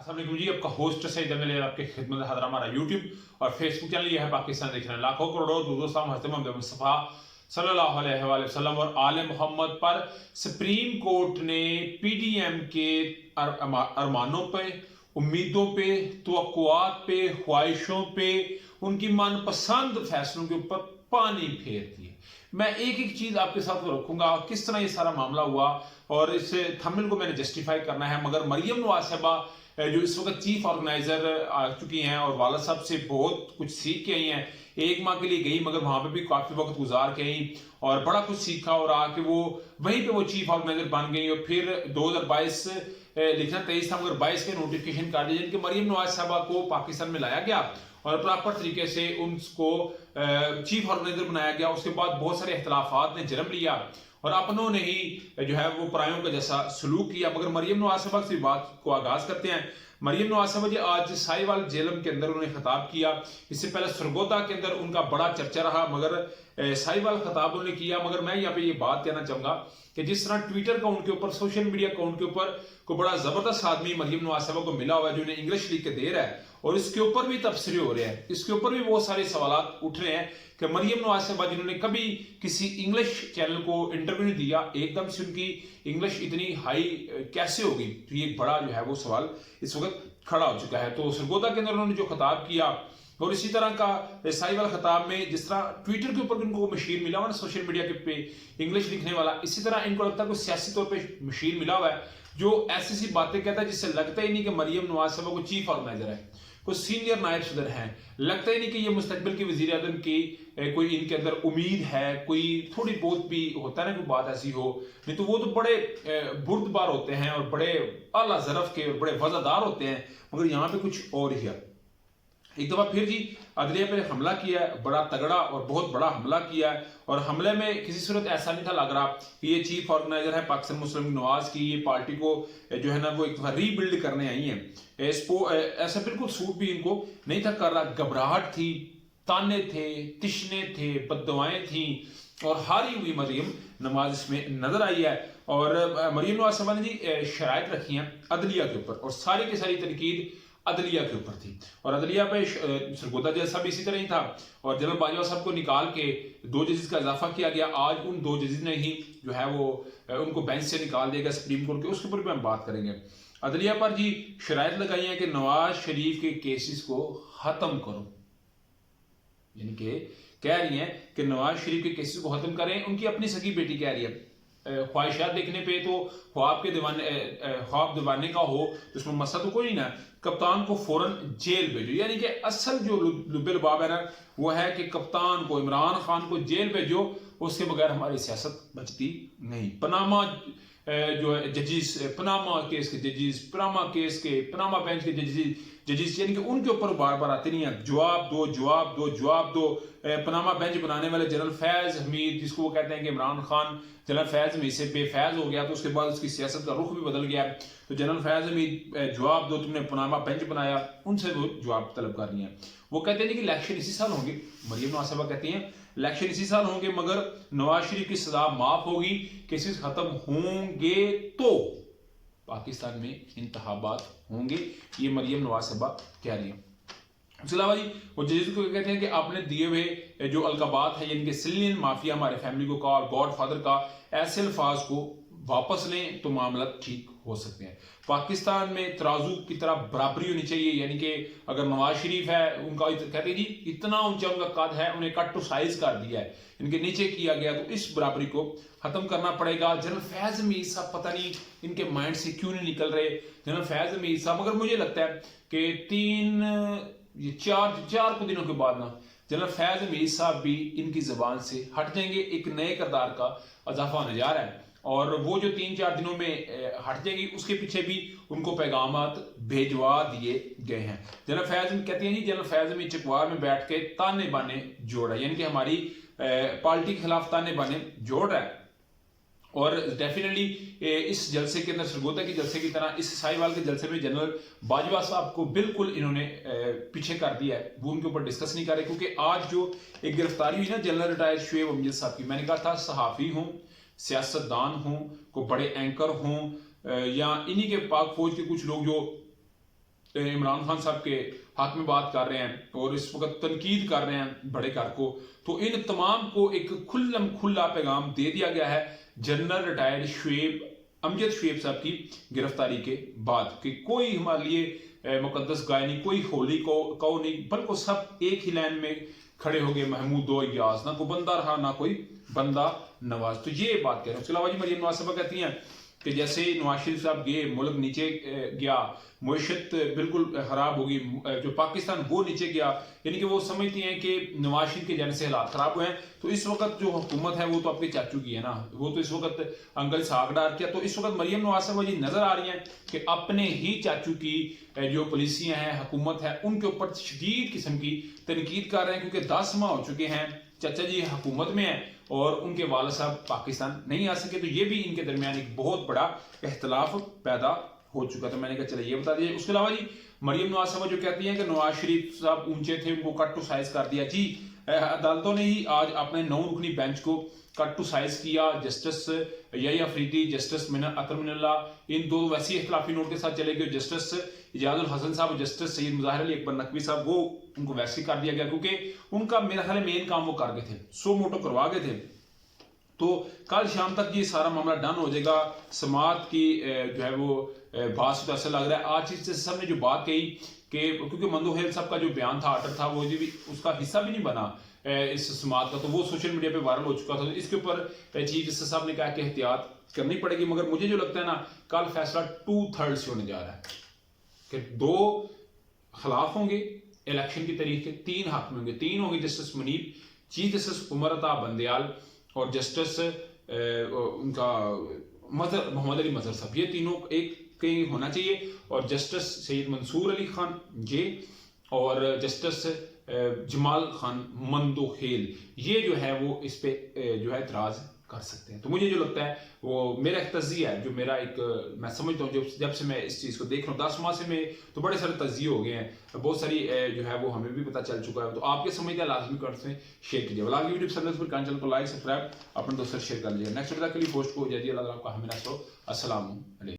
अस्सलाम वालेकुम जी, आपका होस्ट सईद जंगल आपके खिदमत में हाजिर हमारा यूट्यूब और फेसबुक चैनल ये है पाकिस्तान देखने लाखों करोड़ों दुरुस्ताम हज़रत मोहम्मद मुस्तफ़ा सल्लल्लाहु अलैहि वसल्लम और आले मोहम्मद पर सुप्रीम कोर्ट ने पीडीएम के अरमानों पे, उम्मीदों पे, तवक्कुआत पे, ख्वाहिशों पे, उनकी मनपसंद फैसलों के ऊपर पानी फेर दिए। मैं एक एक चीज आपके साथ रखूंगा किस तरह ये सारा मामला हुआ और इस थंबनेल को मैंने जस्टिफाई करना है। मगर मरियम नवाज साहबा जो इस वक्त चीफ ऑर्गेनाइजर आ चुकी हैं और वाला साहब से बहुत कुछ सीख के आई हैं। एक माह के लिए गई मगर वहां पे भी काफी वक्त गुजार के आई और बड़ा कुछ सीखा और आके वो वहीं पे वो चीफ ऑर्गेनाइजर बन गई और फिर 2022 लिखना 23 था मगर 22 के नोटिफिकेशन कर दिए जिनके मरियम नवाज साहबा को पाकिस्तान में लाया गया और प्रॉपर तरीके से उनको चीफ ऑर्गेनाइजर बनाया गया। उसके बाद बहुत सारे इख्तलाफात ने जन्म लिया और अपनों ने ही जो है वो परायों का जैसा सलूक किया। मगर मरियम नवाज साहबा से बात को आगाज करते हैं। मरियम नवाज साहबा जी आज साहिवाल जेलम के अंदर उन्होंने खिताब किया। इससे पहले सरगोदा के अंदर उनका बड़ा चर्चा रहा मगर साहिवाल खिताब उन्होंने किया। मगर मैं यहाँ पे ये बात कहना चाहूंगा कि जिस तरह ट्विटर का उनके ऊपर, सोशल मीडिया अकाउंट के ऊपर को बड़ा जबरदस्त आदमी मरियम नवाज साहबा को मिला हुआ है जो उन्हें इंग्लिश लिख के दे रहा है और इसके ऊपर भी तबसरे हो रहे हैं, इसके ऊपर भी बहुत सारे सवाल उठ रहे हैं कि मरियम नवाज साहबा जिन्होंने कभी किसी इंग्लिश चैनल को इंटरव्यू नहीं दिया, एकदम से उनकी इंग्लिश इतनी हाई कैसे होगी, तो ये एक बड़ा जो है वो सवाल इस वक्त खड़ा हो चुका है। तो सरगोदा के अंदर उन्होंने जो खिताब किया और इसी तरह का साहिवाल खिताब में जिस तरह ट्विटर के ऊपर इनको मशीर मिला हुआ ना, सोशल मीडिया के पे इंग्लिश लिखने वाला, इसी तरह इनको लगता है कोई सियासी तौर पे मशीर मिला हुआ है जो ऐसी बातें कहता है जिससे लगता ही नहीं कि मरियम नवाज साहबा को चीफ ऑर्गेनाइजर है, कोई सीनियर नायब सदर हैं, लगता ही नहीं कि ये मुस्तकबिल की वजीर आजम की कोई इनके अंदर उम्मीद है, कोई थोड़ी बहुत भी होता है ना कोई बात ऐसी हो, नहीं तो वो तो बड़े बुर्दबार होते हैं और बड़े आला ज़रफ के और बड़े वज़ादार होते हैं। मगर यहाँ पे कुछ और ही है। एक दफा फिर जी अदलिया पे हमला किया है, बड़ा तगड़ा और बहुत बड़ा हमला किया है और हमले में किसी सूरत ऐसा नहीं था लग रहा कि ये चीफ ऑर्गेनाइजर है पाकिस्तान मुस्लिम नवाज की, ये पार्टी को जो है ना वो एक दफा रीबिल्ड करने आई है। ऐसा बिल्कुल सूट भी इनको नहीं था कर रहा। घबराहट थी, ताने थे, तिश्ने थे, बद्दुआएं थी और हारी हुई मरियम नवाज इसमें नजर आई है। और मरियम नवाज साहबा ने जी शराइत रखी हैं अदलिया के ऊपर और सारी की सारी तनकीद अदलिया के ऊपर थी और अदलिया पे सरगोदा जैसा भी इसी तरह ही था और जनरल बाजवा साहब को निकाल के 2 जजेस का इजाफा किया गया। आज उन 2 जजेस ने ही जो है वो उनको बेंच से निकाल देगा सुप्रीम कोर्ट के, उसके ऊपर भी हम बात करेंगे। अदलिया पर जी शराइत लगाई है कि नवाज शरीफ के केसेस को खत्म करो, यानी कि कह रही हैं कि नवाज शरीफ के केसेस को खत्म करें। उनकी अपनी सगी बेटी कह रही है ख्वाहिशात देखने पे तो ख्वाब दीवाने का हो तो उसमें मसला तो कोई नहीं ना, कप्तान को फौरन जेल भेजो। यानी कि असल जो लुब्बे लुबाब है ना वो है कि कप्तान को, इमरान खान को जेल भेजो, उसके बगैर हमारी सियासत बचती नहीं। पनामा जो है जजिस, पनामा केस के जजिस, पनामा केस के पनामा बेंच के जजिस यानी कि उनके ऊपर बार बार आते नहीं है जवाब दो जवाब दो जवाब दो। पनामा बेंच बनाने वाले जनरल फैज हमीद, जिसको वो कहते हैं कि इमरान खान जनरल फैज हमीद से बेफैज हो गया तो उसके बाद उसकी सियासत का रुख भी बदल गया, तो जनरल फैज हमीद जवाब दो, तुमने पनामा बेंच बनाया, उनसे वो जवाब तलब कर रही हैं। वो कहते हैं कि इलेक्शन इसी साल होंगे, मरियम नवाज साहबा कहती हैं इलेक्शन इसी साल होंगे मगर नवाज शरीफ की सजा माफ होगी, केसेस खत्म होंगे तो पाकिस्तान में इंतखाबात होंगे, ये मरियम नवाज साहबा कह रही है। उसके अलावा जी वो जजेस को कहते हैं कि आपने दिए हुए जो अलकाबात है यानी कि सिलियन माफिया हमारे फैमिली को कहा और गॉड फादर का, ऐसे अल्फाज को वापस लें तो मामला ठीक हो सकते हैं। पाकिस्तान में तराजू की तरह बराबरी होनी चाहिए, यानी कि अगर नवाज शरीफ है उनका कहते हैं जी इतना ऊंचा उनका कद है, उन्हें कट टू साइज कर दिया है, इनके नीचे किया गया, तो इस बराबरी को खत्म करना पड़ेगा। जनरल फैज हमीद साहब पता नहीं इनके माइंड से क्यों नहीं निकल रहे जनरल फैज हमीद साहब, मगर मुझे लगता है कि चार को दिनों के बाद ना जनरल फैज हमीद साहब भी इनकी जबान से हट जाएंगे, एक नए किरदार का इजाफा होने जा रहा है और वो जो 3-4 दिनों में हट जाएगी उसके पीछे भी उनको पैगामात भेजवा दिए गए हैं। जनरल फैज कहती हैं जी जनरल फैज हमीद चकवार में बैठ के ताने बाने जोड़ रहा है, यानी कि हमारी पार्टी के खिलाफ ताने बाने जोड़ रहा है और डेफिनेटली इस जलसे के अंदर सरगोदा के जलसे की तरह इस साहिवाल के जलसे में जनरल बाजवा साहब को बिल्कुल इन्होंने पीछे कर दिया है, वो उनके ऊपर डिस्कस नहीं कर रहे। क्योंकि आज जो एक गिरफ्तारी हुई ना जनरल रिटायर्ड शुएब अमजद साहब की, मैंने कहा था सहाफ़ी हूँ, सियासतदान हूँ, को बड़े एंकर हूँ या इन्हीं के पाक फौज के कुछ लोग जो عمران خان صاحب کے حق میں بات کر رہے ہیں اور اس وقت تنقید کر رہے ہیں بڑے گھر کو، تو ان تمام کو ایک کھلم کھلا پیغام دے دیا گیا ہے جنرل ریٹائرڈ امجد شعیب صاحب کی گرفتاری کے بعد کہ کوئی ہمارے لیے مقدس گائے نہیں، کوئی ہولی کو نہیں، بلکہ سب ایک ہی لائن میں کھڑے ہو گئے، محمود و ایاز، نہ کوئی بندہ رہا نہ کوئی بندہ نواز۔ تو یہ بات کہہ رہے ہیں۔ اس کے علاوہ جی مریم نواز صاحبہ کہتی ہیں کہ جیسے نواز شریف صاحب گئے ملک نیچے گیا، معیشت بالکل خراب ہوگی، جو پاکستان وہ نیچے گیا، یعنی کہ وہ سمجھتی ہیں کہ نواز شریف کے جانے سے حالات خراب ہوئے ہیں۔ تو اس وقت جو حکومت ہے وہ تو آپ کے چاچو کی ہے نا، وہ تو اس وقت انکل ساگ ڈار کیا، تو اس وقت مریم نواز صاحبہ جی نظر آ رہی ہیں کہ اپنے ہی چاچو کی جو پالیسیاں ہیں، حکومت ہے، ان کے اوپر شدید قسم کی تنقید کر رہے ہیں، کیونکہ 10 ماہ ہو چکے ہیں چچا جی حکومت میں ہیں اور ان کے والد صاحب پاکستان نہیں آ سکے، تو یہ بھی ان کے درمیان ایک بہت بڑا اختلاف پیدا ہو چکا۔ تو میں نے کہا چلے یہ بتا دیجیے۔ اس کے علاوہ جی مریم نواز صاحبہ جو کہتی ہیں کہ نواز شریف صاحب اونچے تھے، ان کو کٹ ٹو سائز کر دیا، جی عدالتوں نے ہی آج اپنے 9 رکنی بینچ کو کٹ ٹو سائز کیا۔ جسٹس یحییٰ افریدی، جسٹس اطہر من اللہ، ان دو ویسی اختلافی نوٹ کے ساتھ چلے گئے۔ جسٹس اجاز الحسن صاحب، جسٹس سید مظاہر علی اکبر نقوی صاحب، وہ ان کو ویسے کر دیا گیا کیونکہ ان کا میرا خیال مین کام وہ کر گئے تھے، سو موٹو کروا گئے تھے۔ تو کل شام تک یہ سارا معاملہ ڈن ہو جائے گا۔ سماعت کی جو ہے وہ بات سے ایسا لگ رہا ہے آج اس صاحب نے جو بات کہی کہ کیونکہ مندوحیل صاحب کا جو بیان تھا، آرڈر تھا، وہ بھی اس کا حصہ بھی نہیں بنا اس سماعت کا، تو وہ سوشل میڈیا پہ وائرل ہو چکا تھا۔ اس کے اوپر چیف جسٹس صاحب نے کہا کہ احتیاط کرنی پڑے گی، مگر مجھے جو لگتا ہے نا کل فیصلہ 2/3 سے ہونے جا رہا ہے کہ 2 خلاف ہوں گے الیکشن کی تاریخ کے، 3 حق میں ہوں گے۔ 3 ہوں گے جسٹس منیب، چیف جسٹس عمر عطا بندیال اور جسٹس ان کا محمد علی مظہر صاحب، یہ تینوں ایک کہیں ہونا چاہیے، اور جسٹس سید منصور علی خان اور جسٹس جمال خان مندوحیل، یہ جو ہے وہ اس پہ جو ہے اعتراض کر سکتے ہیں۔ تو مجھے جو لگتا ہے وہ میرا ایک تجزیہ ہے، جو میرا ایک میں سمجھتا ہوں جب سے میں اس چیز کو دیکھ رہا ہوں 10 ماہ سے میں تو بڑے سارے تجزیے ہو گئے ہیں، بہت ساری جو ہے وہ ہمیں بھی پتہ چل چکا ہے۔ تو آپ کے سمجھتے ہیں لازمی کمنٹس میں شیئر کیجیے، ولاگ یوٹیوب سروس پر چینل کو لائک سبسکرائب اپنے دوستوں سے شیئر کر لیجیے۔ نیکسٹ ویڈیو کے لیے پوسٹ کو جدید اللہ آپ کا ہمیں السلام علیکم۔